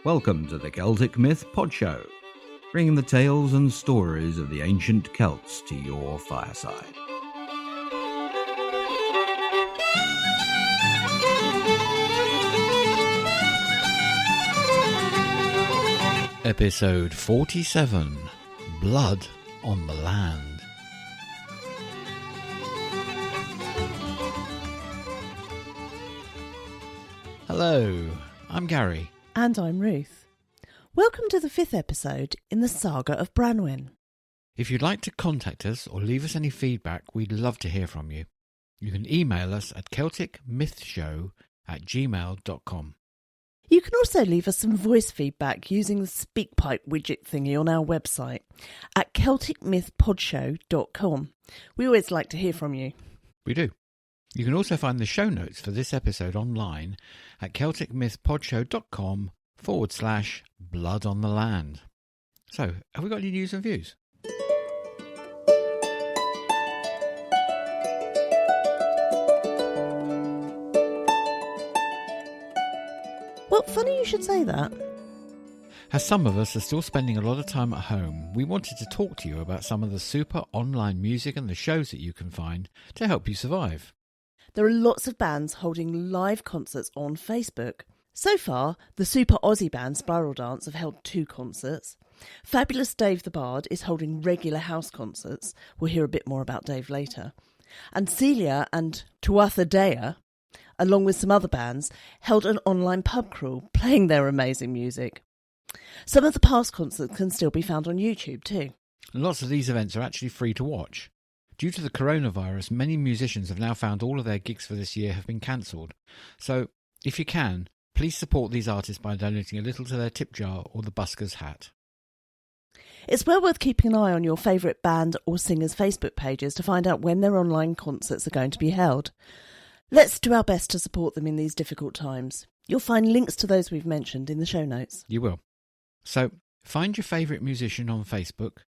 Welcome to the Celtic Myth Podshow, bringing the tales and stories of the ancient Celts to your fireside. Episode 47, Blood on the Land. Hello, I'm Gary. And I'm Ruth. Welcome to the 5th episode in the saga of Branwen. If you'd like to contact us or leave us any feedback, we'd love to hear from you. You can email us at celticmythshow@gmail.com. You can also leave us some voice feedback using the SpeakPipe widget thingy on our website at celticmythpodshow.com. We always like to hear from you. We do. You can also find the show notes for this episode online at celticmythpodshow.com/blood on the land. So, have we got any news and views? Well, funny you should say that. As some of us are still spending a lot of time at home, we wanted to talk to you about some of the super online music and the shows that you can find to help you survive. There are lots of bands holding live concerts on Facebook. So far, the super Aussie band Spiral Dance have held 2 concerts. Fabulous Dave the Bard is holding regular house concerts. We'll hear a bit more about Dave later. And Celia and Tuatha Dea, along with some other bands, held an online pub crawl playing their amazing music. Some of the past concerts can still be found on YouTube too. Lots of these events are actually free to watch. Due to the coronavirus, many musicians have now found all of their gigs for this year have been cancelled. So, if you can, please support these artists by donating a little to their tip jar or the busker's hat. It's well worth keeping an eye on your favourite band or singer's Facebook pages to find out when their online concerts are going to be held. Let's do our best to support them in these difficult times. You'll find links to those we've mentioned in the show notes. You will. So, find your favourite musician on Facebook.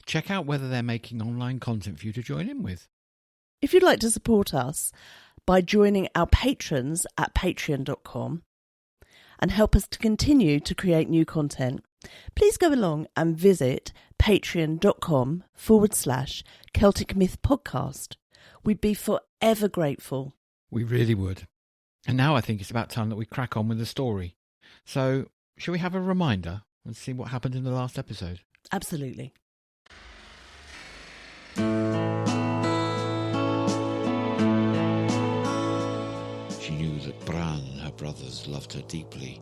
Check out whether they're making online content for you to join in with. If you'd like to support us by joining our patrons at patreon.com and help us to continue to create new content, please go along and visit patreon.com/Celtic Myth Podcast. We'd be forever grateful. We really would. And now I think it's about time that we crack on with the story. So, shall we have a reminder and see what happened in the last episode? Absolutely. She knew that Bran and her brothers loved her deeply,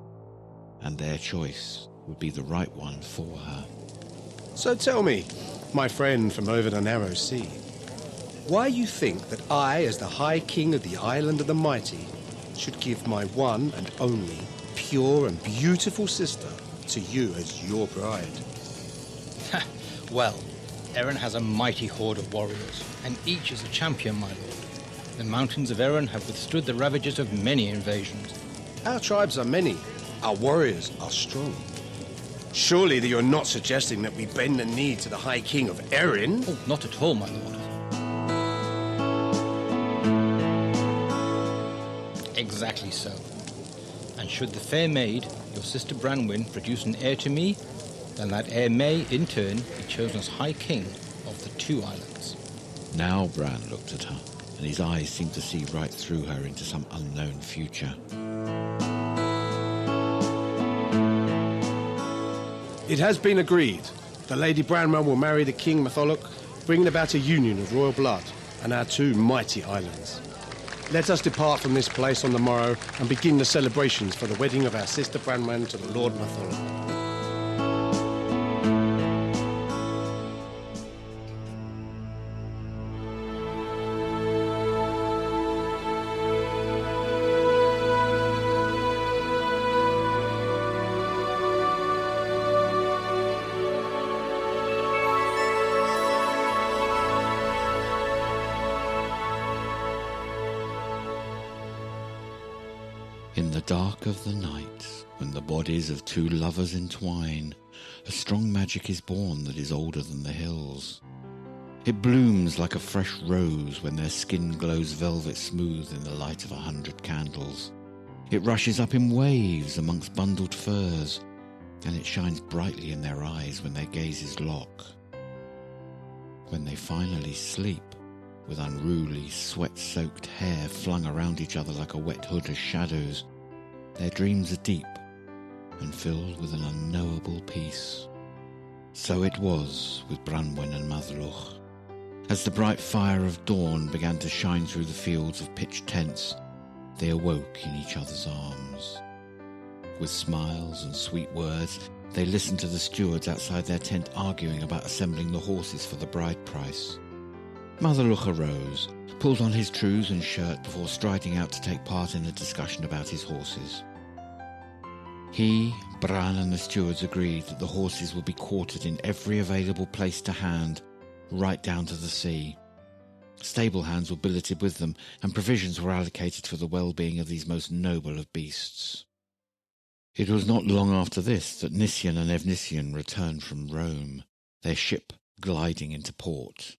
and their choice would be the right one for her. So tell me, my friend from over the narrow sea, why you think that I, as the High King of the Island of the Mighty, should give my one and only pure and beautiful sister to you as your bride? Well, Erin has a mighty horde of warriors, and each is a champion, my lord. The mountains of Erin have withstood the ravages of many invasions. Our tribes are many, our warriors are strong. Surely that you're not suggesting that we bend the knee to the High King of Erin? Oh, not at all, my lord. Exactly so. And should the fair maid, your sister Branwen, produce an heir to me, then that heir may, in turn, be chosen as High King of the 2 islands. Now Bran looked at her, and his eyes seemed to see right through her into some unknown future. It has been agreed. The Lady Branwen will marry the King Matholwch, bringing about a union of royal blood and our 2 mighty islands. Let us depart from this place on the morrow and begin the celebrations for the wedding of our sister Branwen to the Lord Matholwch. In the dark of the night, when the bodies of 2 lovers entwine, a strong magic is born that is older than the hills. It blooms like a fresh rose when their skin glows velvet smooth in the light of 100 candles. It rushes up in waves amongst bundled furs, and it shines brightly in their eyes when their gazes lock. When they finally sleep, with unruly, sweat-soaked hair flung around each other like a wet hood as shadows, their dreams are deep and filled with an unknowable peace. So it was with Branwen and Matholwch. As the bright fire of dawn began to shine through the fields of pitched tents, they awoke in each other's arms. With smiles and sweet words, they listened to the stewards outside their tent arguing about assembling the horses for the bride price. Matholwch arose, pulled on his trews and shirt before striding out to take part in a discussion about his horses. He, Bran and the stewards agreed that the horses would be quartered in every available place to hand, right down to the sea. Stable hands were billeted with them, and provisions were allocated for the well-being of these most noble of beasts. It was not long after this that Nissien and Efnissien returned from Rome, their ship gliding into port.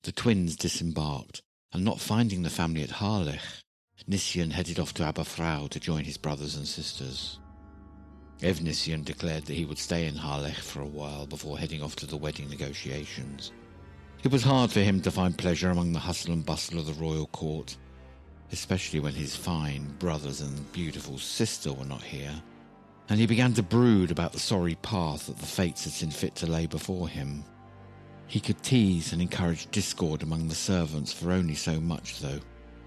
The twins disembarked, and not finding the family at Harlech, Nissien headed off to Aberfrau to join his brothers and sisters. Efnissien declared that he would stay in Harlech for a while before heading off to the wedding negotiations. It was hard for him to find pleasure among the hustle and bustle of the royal court, especially when his fine brothers and beautiful sister were not here, and he began to brood about the sorry path that the fates had seen fit to lay before him. He could tease and encourage discord among the servants for only so much, though,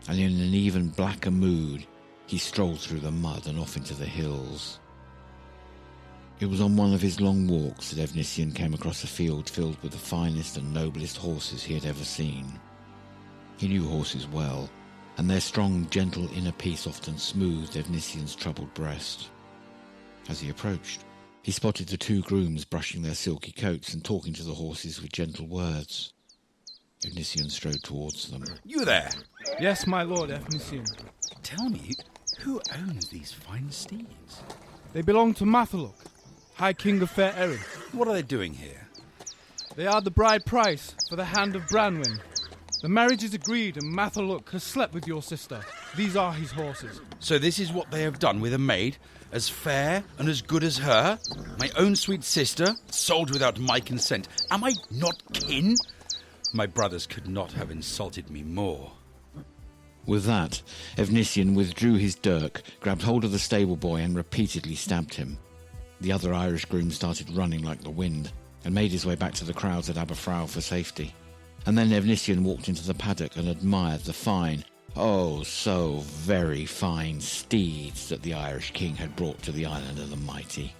and in an even blacker mood he strolled through the mud and off into the hills. It was on one of his long walks that Efnissien came across a field filled with the finest and noblest horses he had ever seen. He knew horses well, and their strong, gentle inner peace often smoothed Efnissien's troubled breast. As he approached, he spotted the two grooms brushing their silky coats and talking to the horses with gentle words. Efnissien strode towards them. You there! Yes, my lord Efnissien. Tell me, who owns these fine steeds? They belong to Matholwch, High King of Fair Erin. What are they doing here? They are the bride price for the hand of Branwen. The marriage is agreed and Matholwch has slept with your sister. These are his horses. So this is what they have done with a maid, as fair and as good as her? My own sweet sister, sold without my consent. Am I not kin? My brothers could not have insulted me more. With that, Efnissien withdrew his dirk, grabbed hold of the stable boy and repeatedly stabbed him. The other Irish groom started running like the wind and made his way back to the crowds at Aberfrau for safety. And then Efnissien walked into the paddock and admired the fine, oh so very fine steeds that the Irish king had brought to the Island of the Mighty.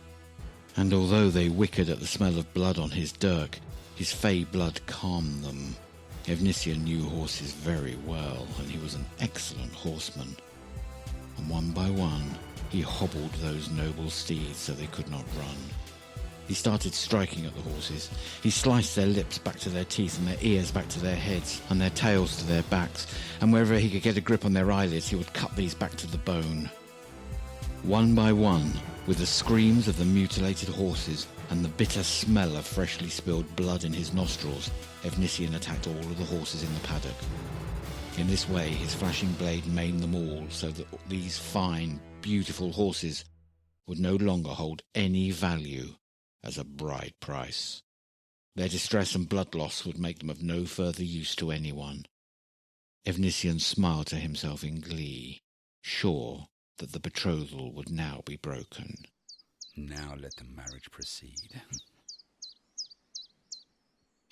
And although they whickered at the smell of blood on his dirk, his fey blood calmed them. Efnissien knew horses very well, and he was an excellent horseman. And one by one, he hobbled those noble steeds so they could not run. He started striking at the horses. He sliced their lips back to their teeth and their ears back to their heads and their tails to their backs, and wherever he could get a grip on their eyelids, he would cut these back to the bone. One by one, with the screams of the mutilated horses and the bitter smell of freshly spilled blood in his nostrils, Efnissien attacked all of the horses in the paddock. In this way, his flashing blade maimed them all so that these fine, beautiful horses would no longer hold any value as a bride price. Their distress and blood loss would make them of no further use to anyone. Efnissien smiled to himself in glee, sure that the betrothal would now be broken. Now let the marriage proceed.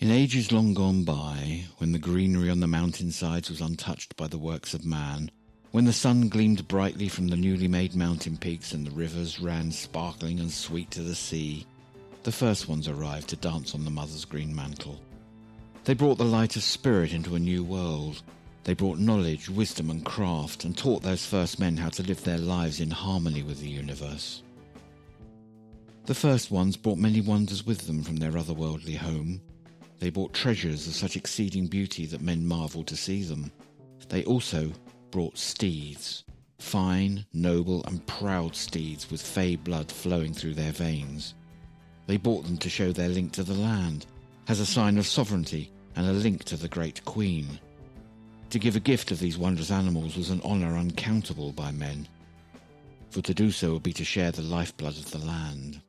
In ages long gone by, when the greenery on the mountainsides was untouched by the works of man, when the sun gleamed brightly from the newly made mountain peaks and the rivers ran sparkling and sweet to the sea, the first ones arrived to dance on the mother's green mantle. They brought the light of spirit into a new world. They brought knowledge, wisdom and craft, and taught those first men how to live their lives in harmony with the universe. The first ones brought many wonders with them from their otherworldly home. They brought treasures of such exceeding beauty that men marvelled to see them. They also brought steeds, fine, noble and proud steeds with fey blood flowing through their veins. They brought them to show their link to the land, as a sign of sovereignty and a link to the great queen. To give a gift of these wondrous animals was an honour uncountable by men, for to do so would be to share the lifeblood of the land.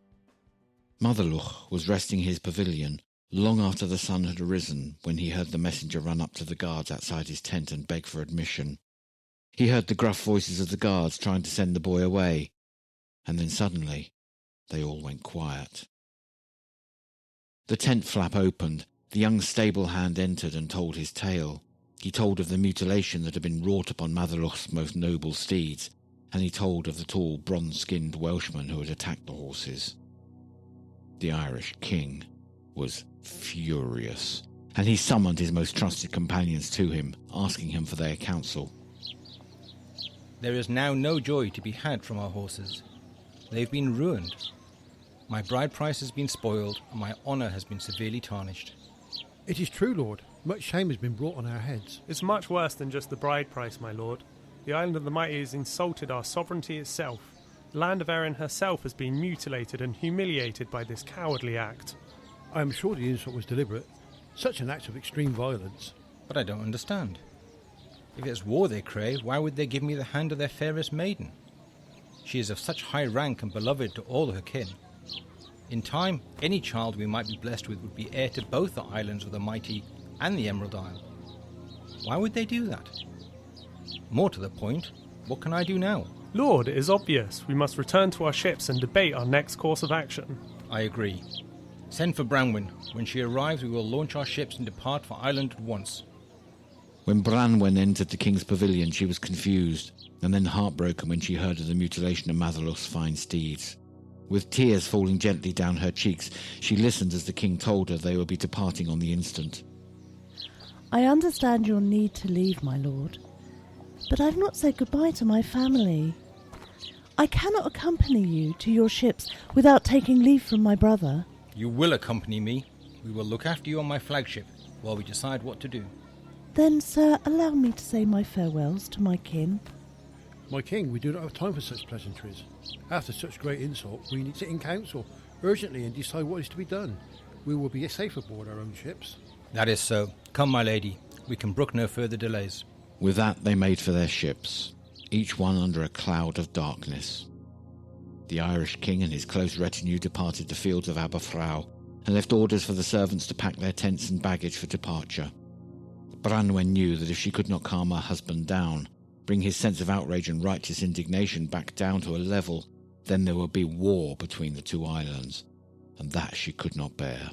Matholwch was resting in his pavilion long after the sun had arisen when he heard the messenger run up to the guards outside his tent and beg for admission. He heard the gruff voices of the guards trying to send the boy away, and then suddenly they all went quiet. The tent flap opened. The young stable hand entered and told his tale. He told of the mutilation that had been wrought upon Matholwch's most noble steeds, and he told of the tall, bronze-skinned Welshman who had attacked the horses. The Irish king was furious, and he summoned his most trusted companions to him, asking him for their counsel. There is now no joy to be had from our horses. They've been ruined. My bride price has been spoiled, and my honour has been severely tarnished. It is true, Lord. Much shame has been brought on our heads. It's much worse than just the bride price, my lord. The island of the mighty has insulted our sovereignty itself. The land of Erin herself has been mutilated and humiliated by this cowardly act. I am sure the insult was deliberate. Such an act of extreme violence. But I don't understand. If it's war they crave, why would they give me the hand of their fairest maiden? She is of such high rank and beloved to all her kin. In time, any child we might be blessed with would be heir to both the islands of the mighty and the Emerald Isle. Why would they do that? More to the point, what can I do now? Lord, it is obvious. We must return to our ships and debate our next course of action. I agree. Send for Branwen. When she arrives, we will launch our ships and depart for Ireland at once. When Branwen entered the king's pavilion, she was confused, and then heartbroken when she heard of the mutilation of Matholwch's fine steeds. With tears falling gently down her cheeks, she listened as the king told her they would be departing on the instant. I understand your need to leave, my lord, but I've not said goodbye to my family. I cannot accompany you to your ships without taking leave from my brother. You will accompany me. We will look after you on my flagship while we decide what to do. Then, sir, allow me to say my farewells to my kin. My king, we do not have time for such pleasantries. After such great insult, we need to sit in council urgently and decide what is to be done. We will be safe aboard our own ships. That is so. Come, my lady. We can brook no further delays. With that, they made for their ships, each one under a cloud of darkness. The Irish king and his close retinue departed the fields of Aberfraw and left orders for the servants to pack their tents and baggage for departure. Branwen knew that if she could not calm her husband down, bring his sense of outrage and righteous indignation back down to a level, then there would be war between the two islands, and that she could not bear.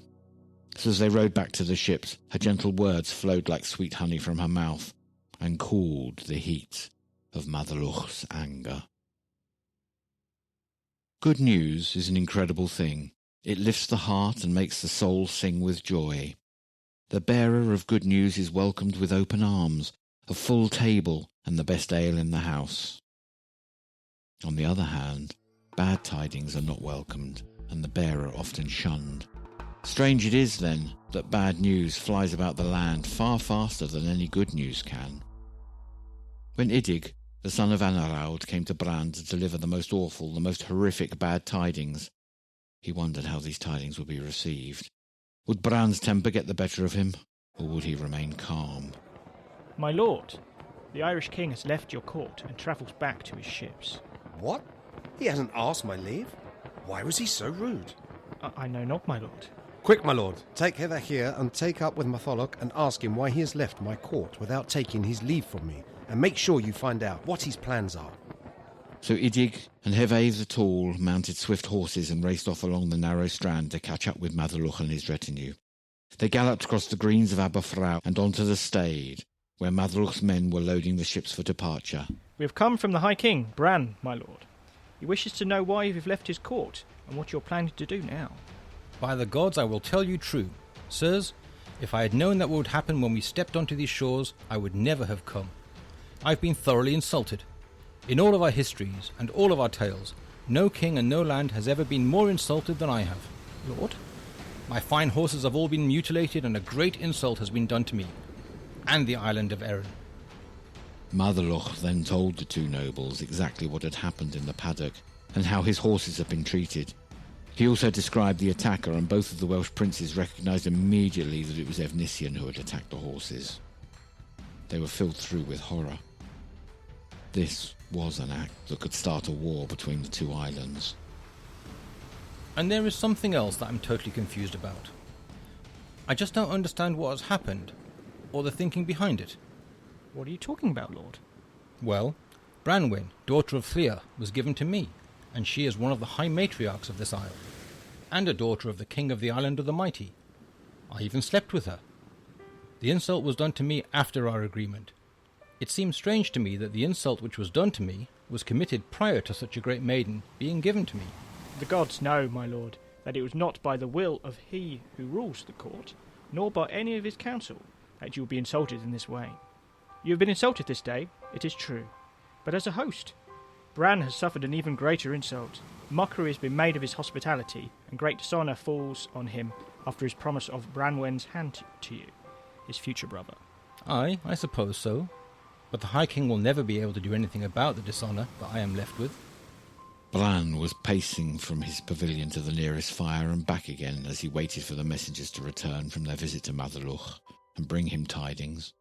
So as they rowed back to the ships, her gentle words flowed like sweet honey from her mouth, and cooled the heat of Matholwch's anger. Good news is an incredible thing. It lifts the heart and makes the soul sing with joy. The bearer of good news is welcomed with open arms, a full table, and the best ale in the house. On the other hand, bad tidings are not welcomed, and the bearer often shunned. Strange it is, then, that bad news flies about the land far faster than any good news can. When Idig, the son of Anaraud, came to Bran to deliver the most awful, the most horrific bad tidings, he wondered how these tidings would be received. Would Bran's temper get the better of him, or would he remain calm? My lord, the Irish king has left your court and travels back to his ships. What? He hasn't asked my leave? Why was he so rude? I know not, my lord. Quick, my lord, take hither here and take up with Matholwch and ask him why he has left my court without taking his leave from me, and make sure you find out what his plans are. So Idig and Hevev the Tall mounted swift horses and raced off along the narrow strand to catch up with Matholwch and his retinue. They galloped across the greens of Aberfraw and onto the Stade, where Matholwch's men were loading the ships for departure. We have come from the High King, Bran, my lord. He wishes to know why you have left his court and what you're planning to do now. By the gods, I will tell you true. Sirs, if I had known that what would happen when we stepped onto these shores, I would never have come. I've been thoroughly insulted. In all of our histories and all of our tales, no king and no land has ever been more insulted than I have. Lord? My fine horses have all been mutilated, and a great insult has been done to me, and the island of Erin. Matholwch then told the two nobles exactly what had happened in the paddock, and how his horses had been treated. He also described the attacker, and both of the Welsh princes recognised immediately that it was Efnissien who had attacked the horses. They were filled through with horror. This was an act that could start a war between the two islands. And there is something else that I'm totally confused about. I just don't understand what has happened, or the thinking behind it. What are you talking about, Lord? Well, Branwen, daughter of Llyr, was given to me, and she is one of the high matriarchs of this isle, and a daughter of the king of the island of the mighty. I even slept with her. The insult was done to me after our agreement. It seems strange to me that the insult which was done to me was committed prior to such a great maiden being given to me. The gods know, my lord, that it was not by the will of he who rules the court, nor by any of his council, that you will be insulted in this way. You have been insulted this day, it is true, but as a host. Bran has suffered an even greater insult. Mockery has been made of his hospitality, and great dishonour falls on him after his promise of Branwen's hand to you, his future brother. Aye, I suppose so. But the High King will never be able to do anything about the dishonour that I am left with. Bran was pacing from his pavilion to the nearest fire and back again as he waited for the messengers to return from their visit to Matholwch and bring him tidings.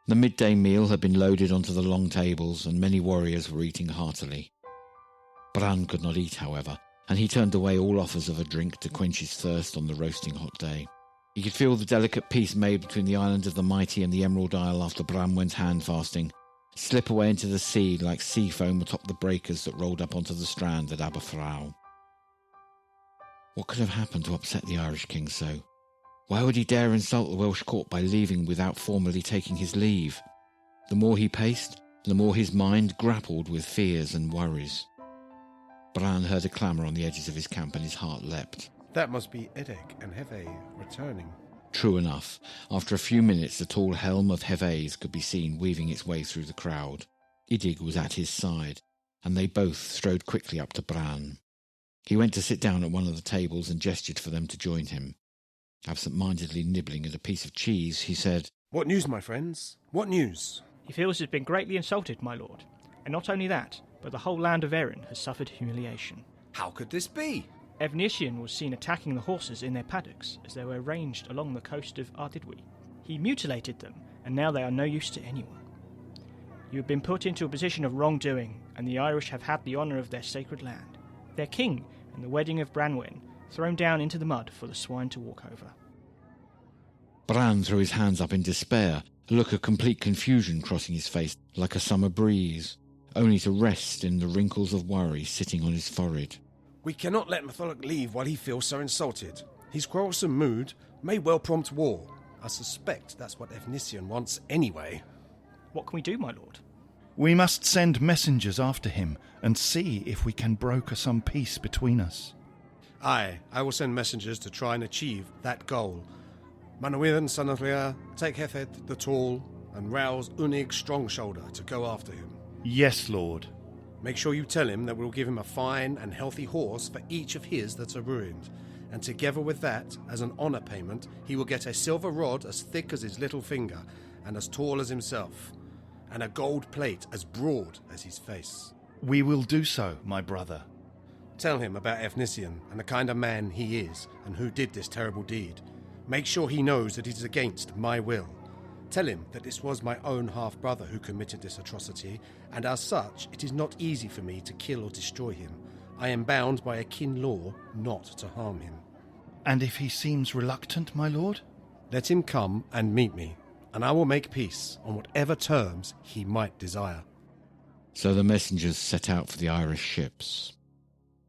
The midday meal had been loaded onto the long tables and many warriors were eating heartily. Bran could not eat, however, and he turned away all offers of a drink to quench his thirst on the roasting hot day. He could feel the delicate peace made between the island of the mighty and the Emerald Isle after Branwen's hand fasting slip away into the sea like sea foam atop the breakers that rolled up onto the strand at Aberfraw. What could have happened to upset the Irish king so? Why would he dare insult the Welsh court by leaving without formally taking his leave? The more he paced, the more his mind grappled with fears and worries. Bran heard a clamour on the edges of his camp and his heart leapt. That must be Edek and Heve returning. True enough, after a few minutes the tall helm of Heves could be seen weaving its way through the crowd. Idig was at his side, and they both strode quickly up to Bran. He went to sit down at one of the tables and gestured for them to join him. Absent-mindedly nibbling at a piece of cheese, he said, "What news, my friends? What news?" He feels he has been greatly insulted, my lord. And not only that, but the whole land of Erin has suffered humiliation. How could this be? Efnissien was seen attacking the horses in their paddocks as they were ranged along the coast of Ardidwy. He mutilated them, and now they are no use to anyone. You have been put into a position of wrongdoing, and the Irish have had the honour of their sacred land, their king, and the wedding of Branwen, thrown down into the mud for the swine to walk over. Bran threw his hands up in despair, a look of complete confusion crossing his face like a summer breeze, only to rest in the wrinkles of worry sitting on his forehead. We cannot let Matholwch leave while he feels so insulted. His quarrelsome mood may well prompt war. I suspect that's what Efnissien wants anyway. What can we do, my lord? We must send messengers after him and see if we can broker some peace between us. Aye, I will send messengers to try and achieve that goal. Manawyddan, son of Llyr, take Hefed the Tall, and rouse Unig Strongshoulder to go after him. Yes, Lord. Make sure you tell him that we'll give him a fine and healthy horse for each of his that are ruined, and together with that, as an honour payment, he will get a silver rod as thick as his little finger and as tall as himself, and a gold plate as broad as his face. We will do so, my brother. Tell him about Efnissien and the kind of man he is and who did this terrible deed. Make sure he knows that it is against my will. Tell him that this was my own half-brother who committed this atrocity, and as such, it is not easy for me to kill or destroy him. I am bound by a kin law not to harm him. And if he seems reluctant, my lord? Let him come and meet me, and I will make peace on whatever terms he might desire. So the messengers set out for the Irish ships.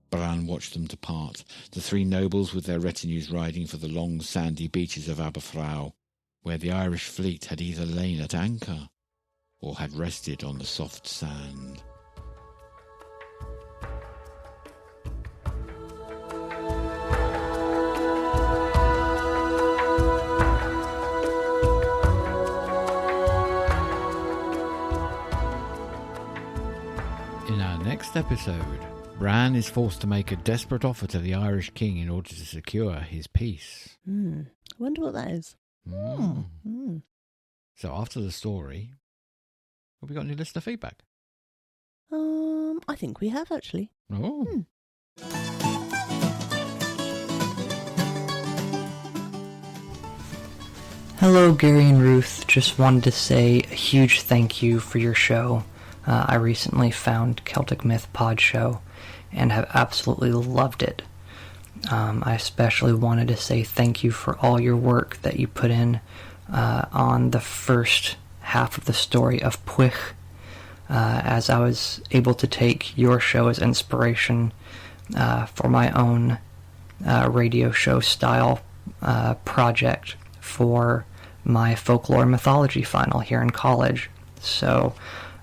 Bran watched them depart, the three nobles with their retinues riding for the long sandy beaches of Aberfraw, where the Irish fleet had either lain at anchor or had rested on the soft sand. In our next episode, Bran is forced to make a desperate offer to the Irish king in order to secure his peace. I wonder what that is. So after the story, have we got any listener feedback? I think we have, actually. Oh. Hello, Gary and Ruth. Just wanted to say a huge thank you for your show. I recently found Celtic Myth Podshow and have absolutely loved it. I especially wanted to say thank you for all your work that you put in on the first half of the story of Porch, as I was able to take your show as inspiration for my own radio show style project for my folklore and mythology final here in college. So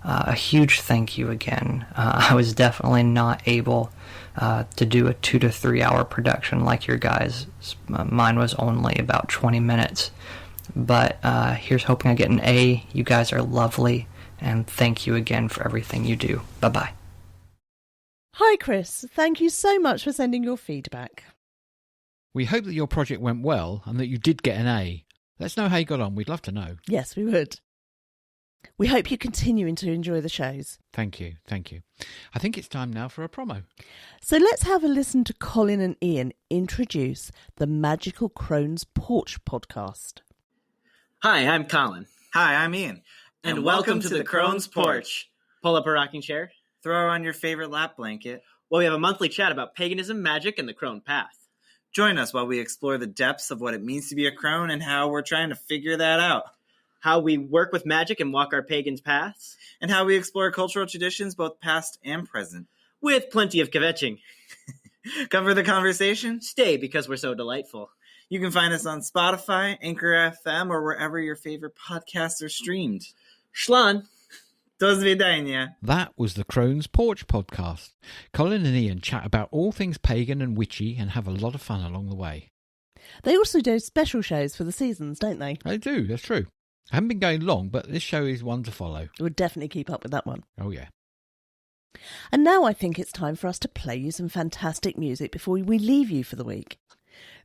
a huge thank you again. I was definitely not able to do a 2 to 3 hour production like your guys. Mine was only about 20 minutes. But here's hoping I get an A. You guys are lovely, and thank you again for everything you do. Bye-bye. Hi, Chris. Thank you so much for sending your feedback. We hope that your project went well and that you did get an A. Let us know how you got on. We'd love to know. Yes, we would. We hope you're continuing to enjoy the shows. Thank you. I think it's time now for a promo. So let's have a listen to Colin and Ian introduce the Magical Crone's Porch podcast. Hi, I'm Colin. Hi, I'm Ian. And welcome to the Crone's Porch. Pull up a rocking chair. Throw on your favorite lap blanket. Well, we have a monthly chat about paganism, magic, and the Crone path. Join us while we explore the depths of what it means to be a crone and how we're trying to figure that out. How we work with magic and walk our pagan's paths. And how we explore cultural traditions, both past and present. With plenty of kvetching. Come for the conversation? Stay, because we're so delightful. You can find us on Spotify, Anchor FM, or wherever your favorite podcasts are streamed. Schlan. Do svidania. That was the Crone's Porch podcast. Colin and Ian chat about all things pagan and witchy and have a lot of fun along the way. They also do special shows for the seasons, don't they? They do, that's true. I haven't been going long, but this show is one to follow. We'll definitely keep up with that one. Oh, yeah. And now I think it's time for us to play you some fantastic music before we leave you for the week.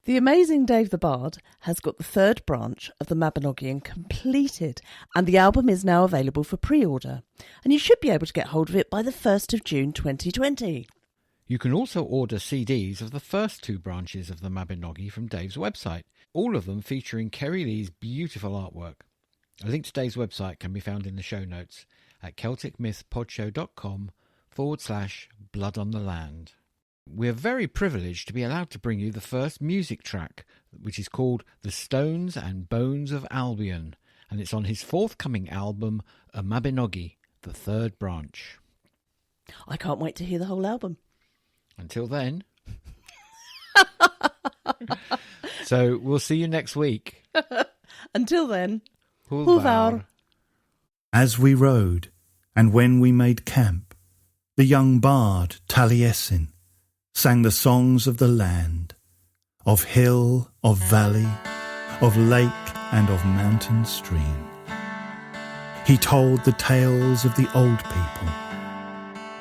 The amazing Dave the Bard has got the third branch of the Mabinogi completed, and the album is now available for pre-order, and you should be able to get hold of it by the 1st of June 2020. You can also order CDs of the first 2 branches of the Mabinogi from Dave's website, all of them featuring Kerry Lee's beautiful artwork. A link to Dave's website can be found in the show notes at celticmythpodshow.com/Blood on the Land. We're very privileged to be allowed to bring you the first music track, which is called The Stones and Bones of Albion, and it's on his forthcoming album, A Mabinogi, the third branch. I can't wait to hear the whole album. Until then. So we'll see you next week. Until then. Hwyl. As we rode, and when we made camp, the young bard Taliesin sang the songs of the land, of hill, of valley, of lake, and of mountain stream. He told the tales of the old people,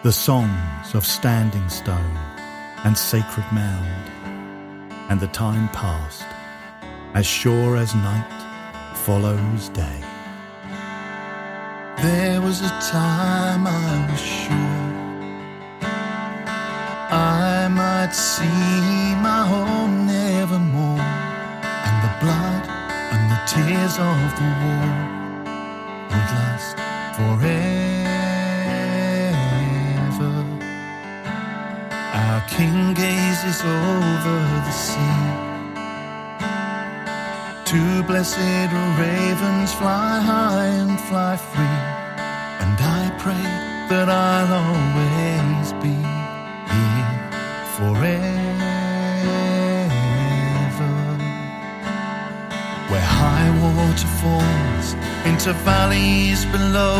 the songs of standing stone and sacred mound, and the time passed as sure as night follows day. There was a time I was sure I might see my home nevermore, and the blood and the tears of the war would last forever. Our king gazes over the sea. 2 blessed ravens fly high and fly free, and I pray that I'll always be here forever. Where high water falls into valleys below,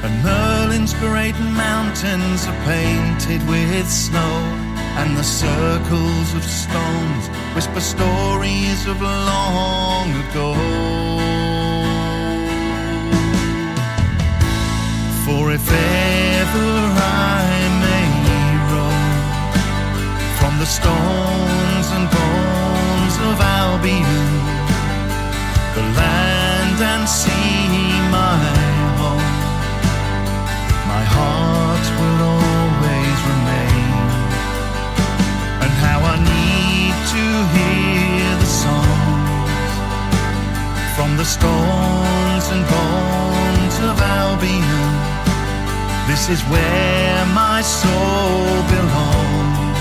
and Merlin's great mountains are painted with snow, and the circles of stones whisper stories of long ago. For if ever I may roam from the stones and bones of Albion, the land and sea my home, my heart will always remain. And how I need to hear the songs from the stones and bones of Albion. This is where my soul belongs.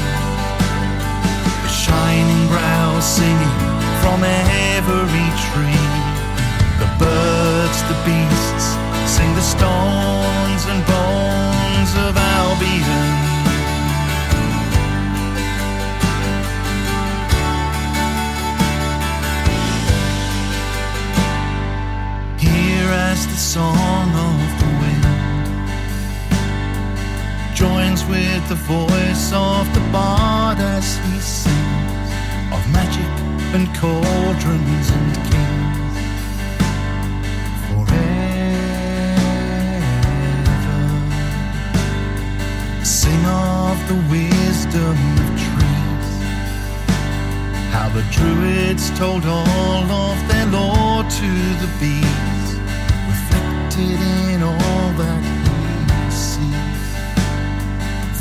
The shining brows singing from every tree. The birds, the beasts, sing the stones and bones of Albion. Hear as the song of the wind joins with the voice of the bard as he sings of magic and cauldrons and kings forever. Sing of the wisdom of trees, how the druids told all of their lore to the bees, reflected in all that he sees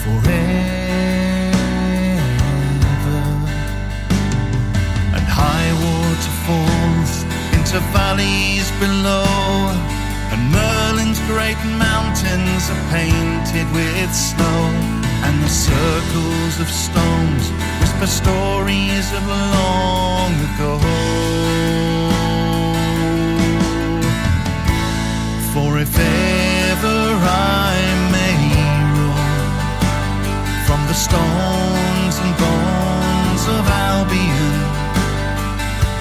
forever. And high waterfalls into valleys below, and Merlin's great mountains are painted with snow, and the circles of stones whisper stories of long ago. For if ever I may roam from the stones and bones of Albion,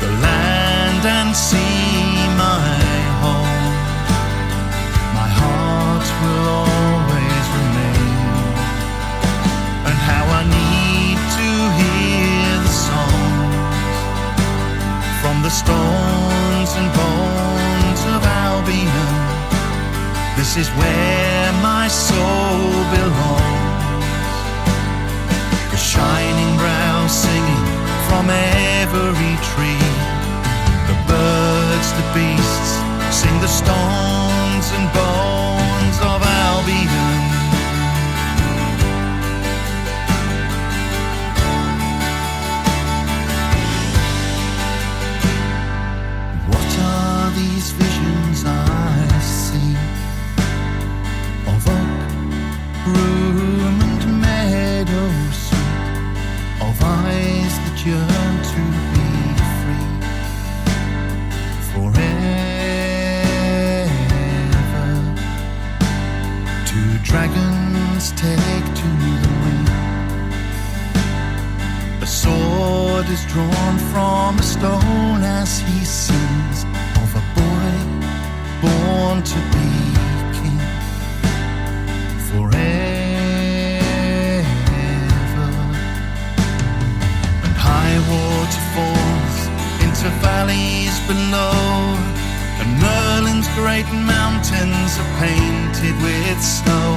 the land and sea my home, my heart will always remain. And how I need to hear the songs from the stones and bones of Albion. This is where my soul belongs. The shining brows singing from every tree. The birds, the beasts, sing the stones and bones of Albion. What are these visions I see of oak, broom and meadow sweet, of eyes that yearn to be free forever? Two dragons take to the wind, a sword is drawn from a stone as he sings of a boy born to be king forever. And high waterfalls into valleys below, and Merlin's great mountains are painted with snow,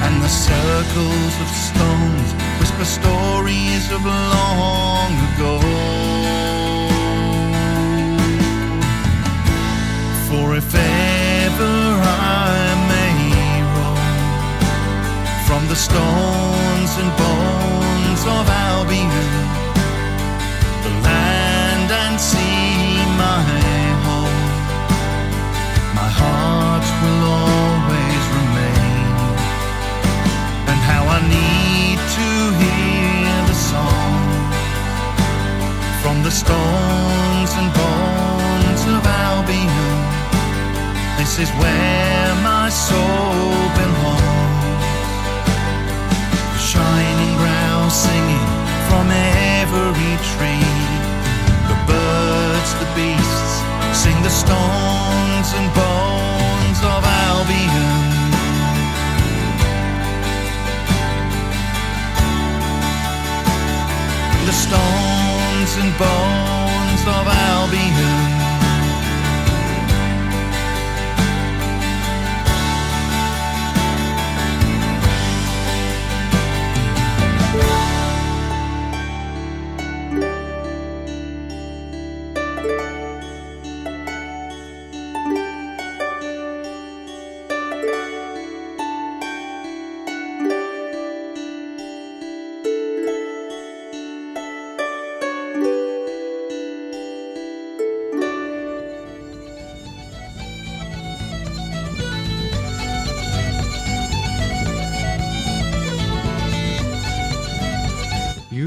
and the circles of stones whisper stories of long ago. For if ever I may roam from the stones and bones of Albion, the land and sea my home, my heart will always remain. And how I need to hear the song from the stones and bones of Albion. This is where my soul belongs.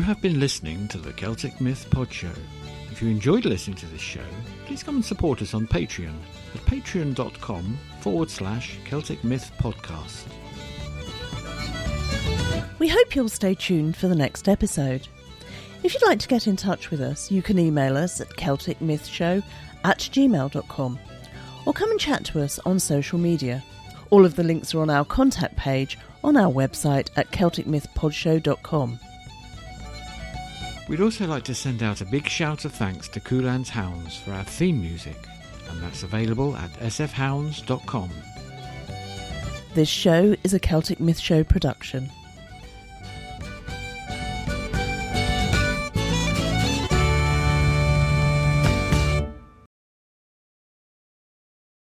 have been listening to the Celtic Myth Podshow. If you enjoyed listening to this show, please come and support us on Patreon at patreon.com/Celtic Myth Podcast. We hope you'll stay tuned for the next episode. If you'd like to get in touch with us, you can email us at celticmythshow@gmail.com or come and chat to us on social media. All of the links are on our contact page on our website at celticmythpodshow.com. We'd also like to send out a big shout of thanks to Coolan's Hounds for our theme music, and that's available at sfhounds.com. This show is a Celtic Myth Show production.